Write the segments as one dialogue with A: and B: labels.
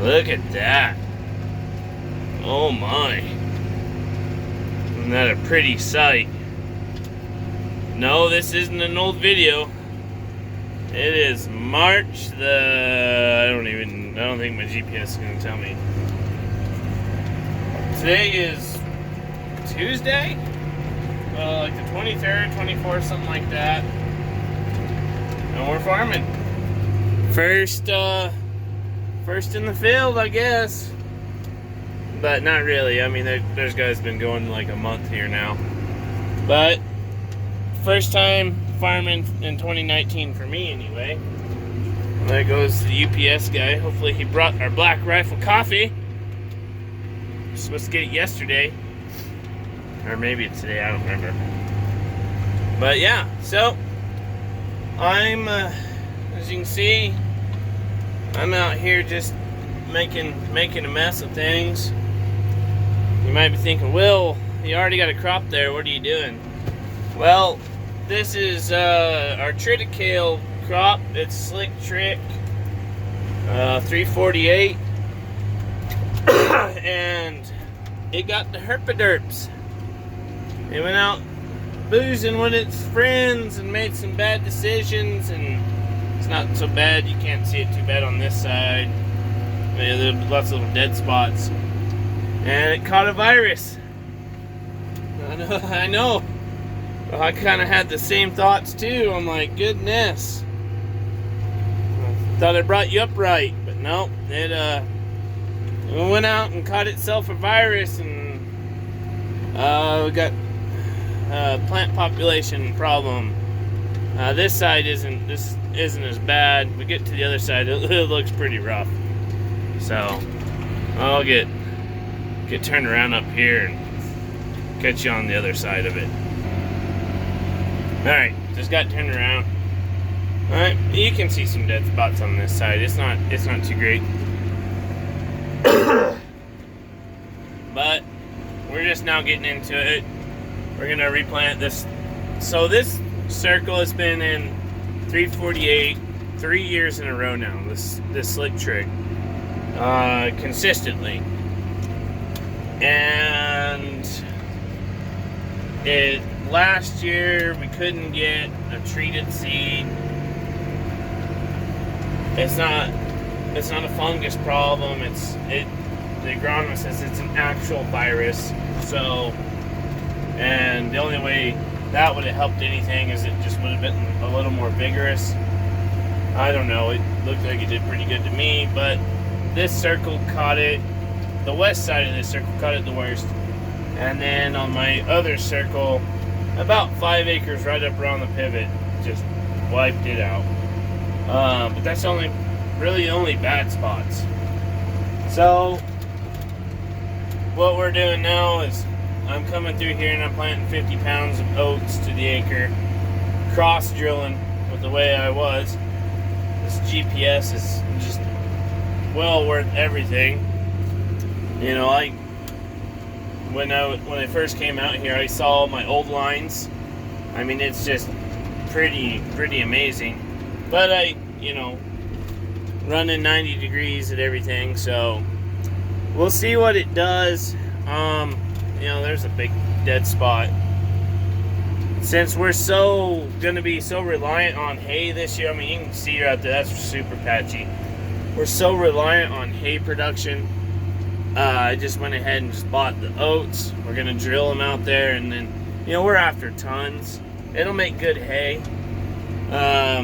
A: Look at that. Oh my. Isn't that a pretty sight? No, this isn't an old video. It is March the... I don't think my GPS is going to tell me. Today is Tuesday? Like the 23rd, 24th, something like that. And we're farming. First in the field, I guess. But not really. I mean, there's guys been going like a month here now. But first time farming in 2019 for me, anyway. There goes the UPS guy. Hopefully he brought our Black Rifle coffee. We're supposed to get it yesterday. Or maybe it's today, I don't remember. But yeah, so I'm, as you can see, I'm out here just making a mess of things. You might be thinking, Will, you already got a crop there, what are you doing? Well, this is our triticale crop. It's Slick Trick 348. And it got the herpaderps. It went out boozing with its friends and made some bad decisions, and it's not so bad. You can't see it too bad on this side. There's lots of little dead spots. And it caught a virus. I know. Well, I kind of had the same thoughts too. I'm like, goodness. I thought I brought you up right, but no. It went out and caught itself a virus, and we got plant population problem. This side isn't as bad. We get to the other side, it looks pretty rough. So I'll get turned around up here and catch you on the other side of it. Alright, just got turned around. Alright, you can see some dead spots on this side. It's not too great. But we're just now getting into it. We're gonna replant this. So this circle has been in 348 3 years in a row now. This Slick Trick, consistently, and last year we couldn't get a treated seed. It's not a fungus problem. The agronomist says it's an actual virus. So. And the only way that would have helped anything is it just would have been a little more vigorous. I don't know, it looked like it did pretty good to me, but this circle caught it, the west side of this circle caught it the worst. And then on my other circle, about 5 acres right up around the pivot, just wiped it out. But that's really the only bad spots. So, what we're doing now is I'm coming through here and I'm planting 50 pounds of oats to the acre, cross drilling with the way I was. This GPS is just well worth everything. You know, when I first came out here, I saw my old lines. I mean, it's just pretty amazing. But running 90 degrees at everything, so we'll see what it does. There's a big dead spot. Since we're going to be so reliant on hay this year, I mean, you can see right there, that's super patchy. We're so reliant on hay production. I just went ahead and just bought the oats. We're going to drill them out there, and then, we're after tons. It'll make good hay. A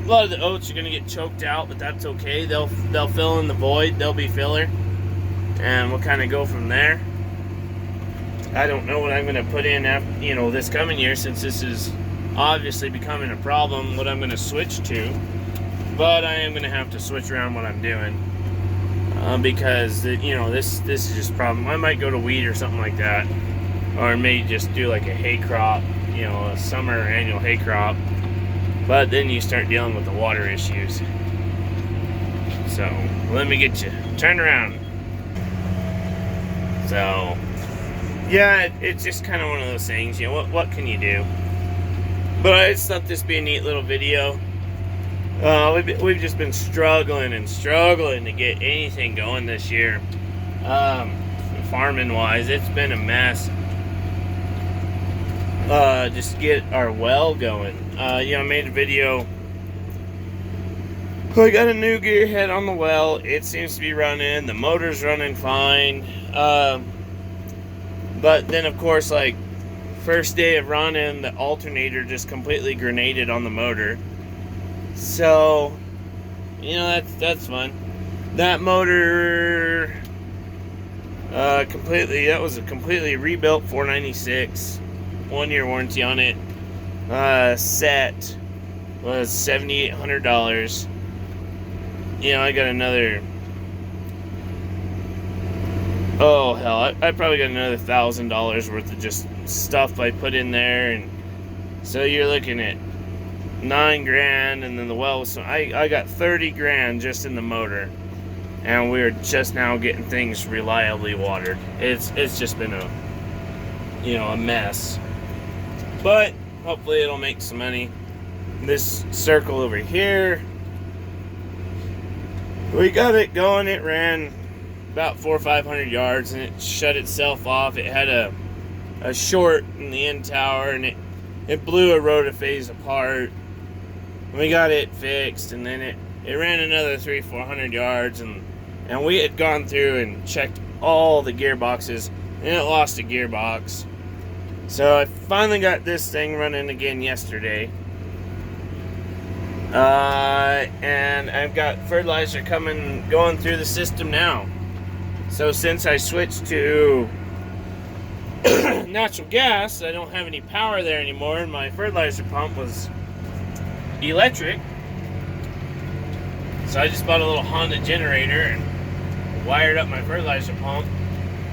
A: lot of the oats are going to get choked out, but that's okay. They'll fill in the void. They'll be filler. And we'll kind of go from there. I don't know what I'm going to put in after, this coming year, since this is obviously becoming a problem, what I'm going to switch to. But I am going to have to switch around what I'm doing. Because, this is just a problem. I might go to wheat or something like that. Or may just do like a hay crop, a summer annual hay crop. But then you start dealing with the water issues. So, let me get you turned around. So, yeah, it's just kind of one of those things. What can you do? But I just thought this would be a neat little video. We've just been struggling to get anything going this year. Farming wise, it's been a mess. Just to get our well going. I made a video. I got a new gear head on the well. It seems to be running. The motor's running fine. But then, of course, like, first day of running, the alternator just completely grenaded on the motor. So, that's fun. That motor, that was a completely rebuilt 496. 1 year warranty on it. Set was $7,800. I got another. Oh hell, I probably got another $1,000 worth of just stuff I put in there, and so you're looking at $9,000, and then the well was. I got $30,000 just in the motor, and we're just now getting things reliably watered. It's just been a mess, but hopefully it'll make some money. This circle over here, we got it going. It ran about 400 or 500 yards, and it shut itself off. It had a short in the end tower, and it blew a rotophase apart. We got it fixed, and then it ran another 300-400 yards, and we had gone through and checked all the gearboxes, and it lost a gearbox. So I finally got this thing running again yesterday. And I've got fertilizer going through the system now. So since I switched to natural gas, I don't have any power there anymore, and my fertilizer pump was electric. So I just bought a little Honda generator and wired up my fertilizer pump,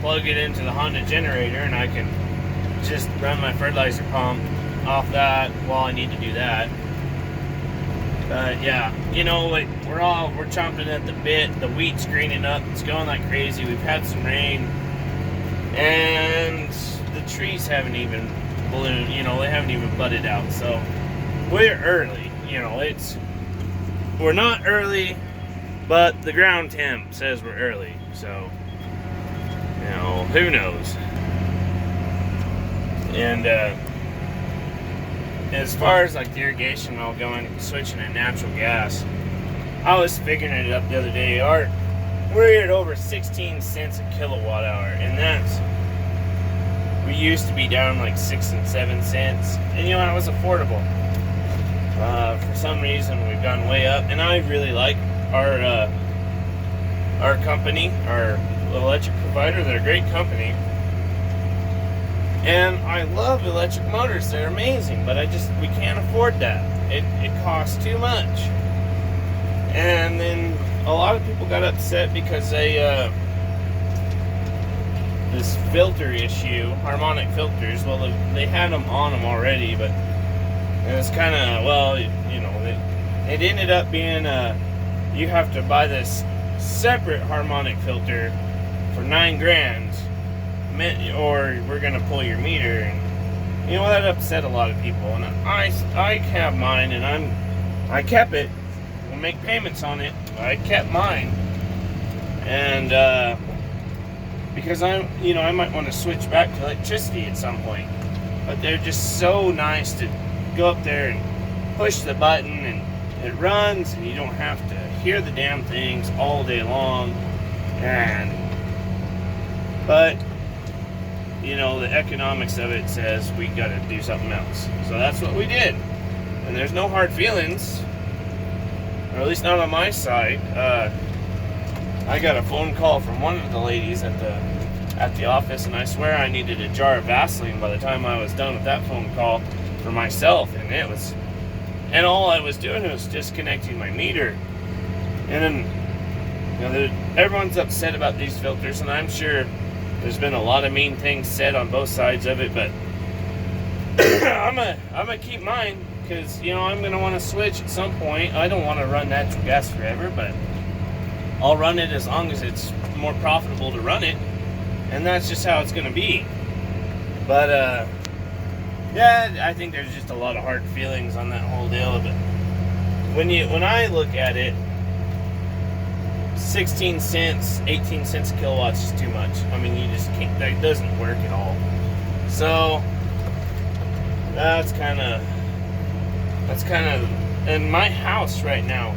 A: plugged it into the Honda generator, and I can just run my fertilizer pump off that while I need to do that. Yeah, we're chomping at the bit. The wheat's greening up. It's going like crazy. We've had some rain, and the trees haven't even bloomed. They haven't even budded out. So we're early. We're not early, but the ground temp says we're early. So who knows? And as far as like the irrigation well going, switching to natural gas, I was figuring it up the other day. We're at over 16 cents a kilowatt hour, and we used to be down like 6 and 7 cents, and it was affordable. For some reason, we've gone way up, and I really like our company, our electric provider. They're a great company. And I love electric motors. They're amazing, but we can't afford that. It costs too much. And then a lot of people got upset because this filter issue, harmonic filters, well, they had them on them already, but it was kind of, it ended up being you have to buy this separate harmonic filter for $9,000. Or we're gonna pull your meter, and that upset a lot of people. And I have mine, and I kept it. We'll make payments on it. I kept mine, and because I might want to switch back to electricity at some point. But they're just so nice to go up there and push the button, and it runs, and you don't have to hear the damn things all day long. But the economics of it says we got to do something else. So that's what we did. And there's no hard feelings, or at least not on my side. I got a phone call from one of the ladies at the office, and I swear I needed a jar of Vaseline by the time I was done with that phone call for myself. And all I was doing was disconnecting my meter. And then everyone's upset about these filters, and I'm sure there's been a lot of mean things said on both sides of it, but I'm gonna keep mine, because I'm gonna want to switch at some point. I don't want to run natural gas forever, but I'll run it as long as it's more profitable to run it, and that's just how it's gonna be. But yeah, I think there's just a lot of hard feelings on that whole deal of it. when I look at it, 16 cents, 18 cents a kilowatt is too much. I mean, you just can't, that doesn't work at all. So that's kind of, and my house right now,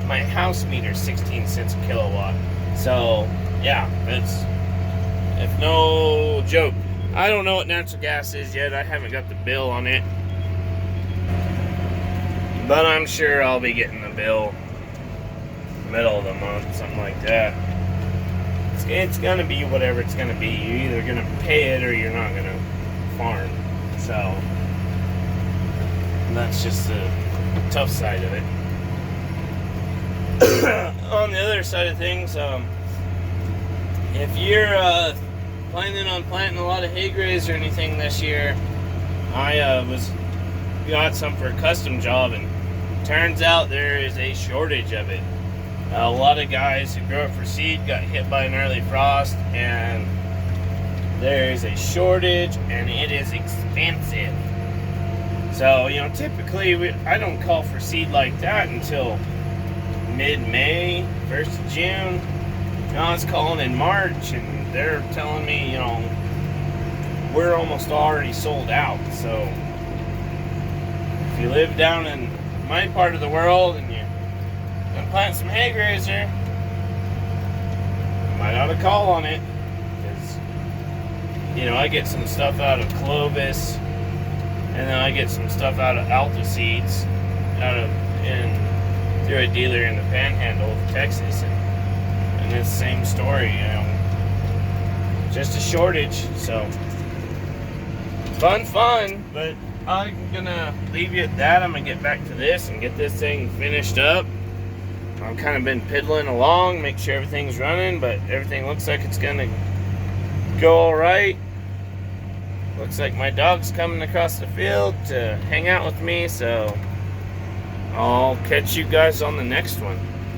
A: my house meter is 16 cents a kilowatt. So yeah, that's, if no joke. I don't know what natural gas is yet. I haven't got the bill on it, but I'm sure I'll be getting the bill middle of the month, something like that. It's gonna be whatever it's gonna be. You're either gonna pay it or you're not gonna farm. So that's just the tough side of it. On the other side of things, if you're planning on planting a lot of hay graze or anything this year, I got some for a custom job, and turns out there is a shortage of it. A lot of guys who grow it for seed got hit by an early frost, and there is a shortage, and it is expensive. So, you know, typically I don't call for seed like that until mid-May, 1st of June. Now it's calling in March, and they're telling me, you know, we're almost already sold out. So if you live down in my part of the world and you're gonna plant some hay grazer, you might ought to call on it, because, you know, I get some stuff out of Clovis, and then I get some stuff out of Alta Seeds, through a dealer in the Panhandle of Texas, and it's the same story, you know, just a shortage. So fun, but I'm gonna leave you at that. I'm gonna get back to this and get this thing finished up. I've kind of been piddling along, make sure everything's running, but everything looks like it's gonna go all right. Looks like my dog's coming across the field to hang out with me, so I'll catch you guys on the next one.